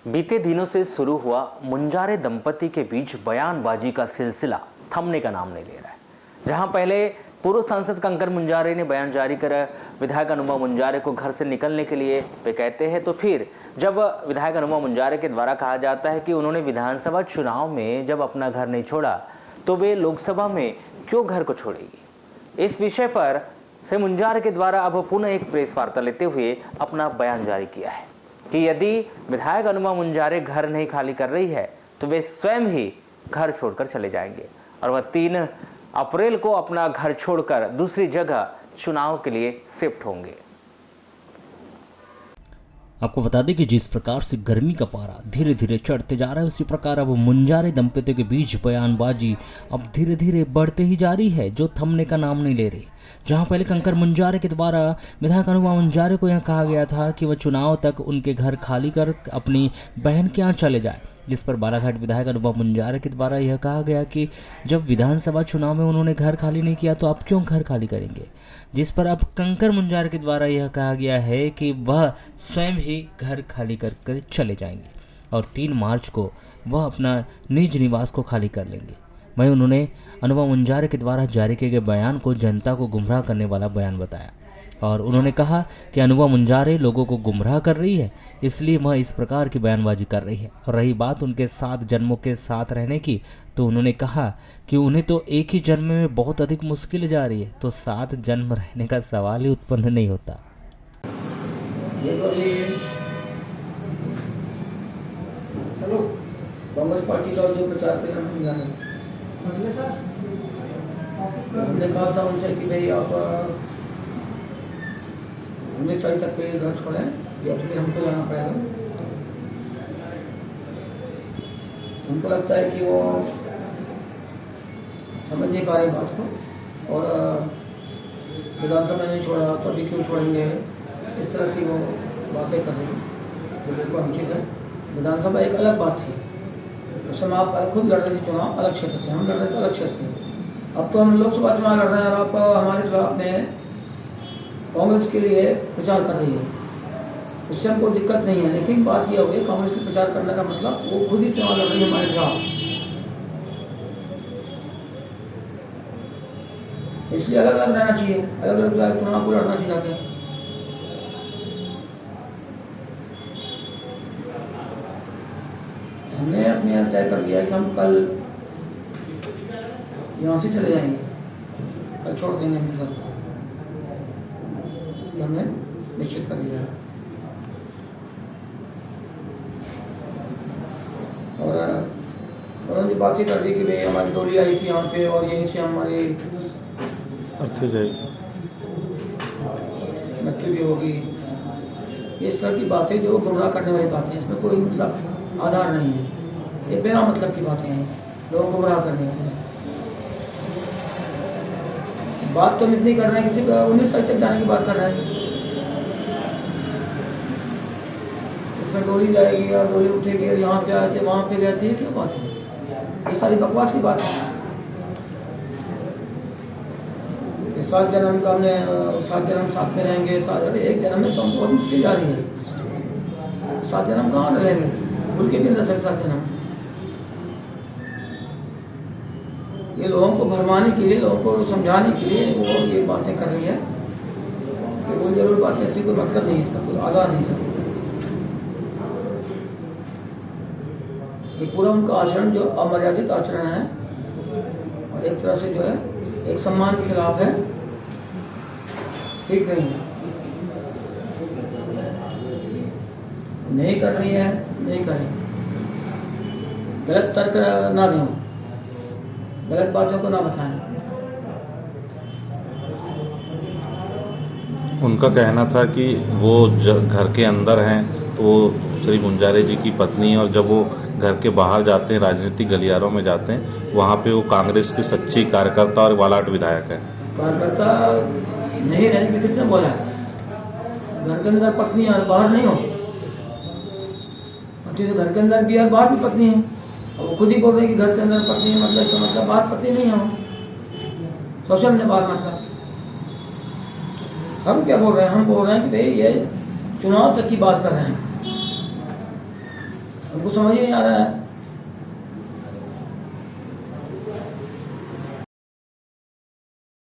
बीते दिनों से शुरू हुआ मुंजारे दंपति के बीच बयानबाजी का सिलसिला थमने का नाम नहीं ले रहा है। जहां पहले पूर्व सांसद कंकर मुंजारे ने बयान जारी कर विधायक अनुभव मुंजारे को घर से निकलने के लिए वे कहते हैं, तो फिर जब विधायक अनुभव मुंजारे के द्वारा कहा जाता है कि उन्होंने विधानसभा चुनाव में जब अपना घर नहीं छोड़ा तो वे लोकसभा में क्यों घर को छोड़ेगी। इस विषय पर से मुंजारे के द्वारा अब पुनः एक प्रेस वार्ता लेते हुए अपना बयान जारी किया है कि यदि विधायक अनुभव मुंजारे घर नहीं खाली कर रही है तो वे स्वयं ही घर छोड़कर चले जाएंगे और वह 3 अप्रैल को अपना घर छोड़कर दूसरी जगह चुनाव के लिए शिफ्ट होंगे। आपको बता दें कि जिस प्रकार से गर्मी का पारा धीरे धीरे चढ़ते जा रहा है, उसी प्रकार अब मुंजारे दंपतियों के बीच बयानबाजी अब धीरे धीरे बढ़ते ही जा रही है, जो थमने का नाम नहीं ले रही। जहां पहले कंकर मुंजारे के द्वारा विधायक अनुभव मुंजारे को यह कहा गया था कि वह चुनाव तक उनके घर खाली कर अपनी बहन के यहाँ चले जाए, जिस पर बालाघाट विधायक अनुभव मुंजारे के द्वारा यह कहा गया कि जब विधानसभा चुनाव में उन्होंने घर खाली नहीं किया तो आप क्यों घर खाली करेंगे। जिस पर अब कंकर मुंजारे के द्वारा यह कहा गया है कि वह स्वयं ही घर खाली कर चले जाएंगे और 3 मार्च को वह अपना निज निवास को खाली कर लेंगे। वहीं उन्होंने अनुभव मुंजारे के द्वारा जारी किए गए बयान को जनता को गुमराह करने वाला बयान बताया और उन्होंने कहा कि अनुभव मुंजारे लोगों को गुमराह कर रही है, इसलिए वह इस प्रकार की बयानबाजी कर रही है। और रही बात उनके 7 जन्मों के साथ रहने की, तो उन्होंने कहा कि उन्हें तो एक ही जन्म में बहुत अधिक मुश्किल जा रही है, तो 7 जन्म रहने का सवाल ही उत्पन्न नहीं होता। कांग्रेस पार्टी का जो प्रचार कर हमने कहा था उनसे कि भाई आप 19 तारीख तक के लिए घर छोड़ें या फिर हमको जाना पड़ेगा। हमको लगता है कि वो समझ नहीं पा रहे बात को और विधानसभा में नहीं छोड़ा तो अभी क्यों छोड़ेंगे, इस तरह की वो बातें कर रही है। बिल्कुल अनुचित है। विधानसभा एक अलग बात थी, उस समय आप खुद लड़ रहे थे चुनाव, अलग क्षेत्र थे, हम लड़ रहे थे अलग क्षेत्र थे। अब तो हम लोकसभा चुनाव लड़ रहे हैं और आप हमारे खिलाफ में कांग्रेस के लिए प्रचार कर रही है, उससे हमको दिक्कत नहीं है। लेकिन बात यह हुई कांग्रेस के प्रचार करने का मतलब वो खुद ही चुनाव लड़ रही है हमारे खिलाफ, इसलिए अलग अलग रहना चाहिए, अलग अलग चुनाव को लड़ना चाहिए। हमने अपने यहाँ तय कर लिया कि हम कल यहाँ से चले जाएंगे, कल छोड़ देंगे हम घर को, हमने निश्चित कर लिया। और उन्होंने बातें कर दी कि भाई हमारी डोली आई थी यहाँ पे और यहीं से हमारी मृत्यु भी होगी। इस तरह की बातें जो गुमराह करने वाली बातें हैं, इसमें कोई मतलब आधार नहीं है, ये बिना मतलब की बातें हैं, लोगों को गुमराह करने की बात तो हम इतनी कर रहे हैं, किसी 19 तारीख तक जाने की बात कर रहे हैं। इसमें डोली जाएगी और डोली उठेगी और यहाँ पे आए थे वहाँ पे गए थे, ये क्या बात है, ये सारी बकवास की बात है। 7 जन्म का हमने 7 जन्म साथ में रहेंगे, एक जन्म में तो हम बहुत मुश्किल जा रही है, 7 जन्म कहाँ रहेंगे, भूल के भी रह सकते 7 जन्म। ये लोगों को भरमाने के लिए, लोगों को समझाने के लिए वो ये बातें कर रही है, कोई जरूर बात ऐसी कोई मतलब नहीं, इसका कोई आधार नहीं है। ये पूरा उनका आचरण जो अमर्यादित आचरण है और एक तरह से जो है एक सम्मान के खिलाफ है, ठीक नहीं है। नहीं कर रही है, नहीं करें, गलत तर्क ना दें, गलत बातों को ना बताएं। उनका कहना था कि वो घर के अंदर हैं तो वो श्री मुंजारे जी की पत्नी है और जब वो घर के बाहर जाते हैं, राजनीतिक गलियारों में जाते हैं, वहाँ पे वो कांग्रेस की सच्ची कार्यकर्ता और बालाघाट विधायक है। कार्यकर्ता नहीं रहने की किसने बोला? घर के अंदर पत्नी है, बाहर नहीं हो। पत्नी तो घर के अंदर भी है, बाहर भी पत्नी है। वो खुद ही बोल रहे हैं कि घर के अंदर पत्नी है, मतलब इसका मतलब बाहर पत्नी नहीं हो। सोशल ने बाहर मतलब हम क्या बोल रहे हैं? हम बोल रहे हैं कि भाई ये चुनाव तक की बात कर रहे हैं, हमको समझ ही नहीं आ रहा है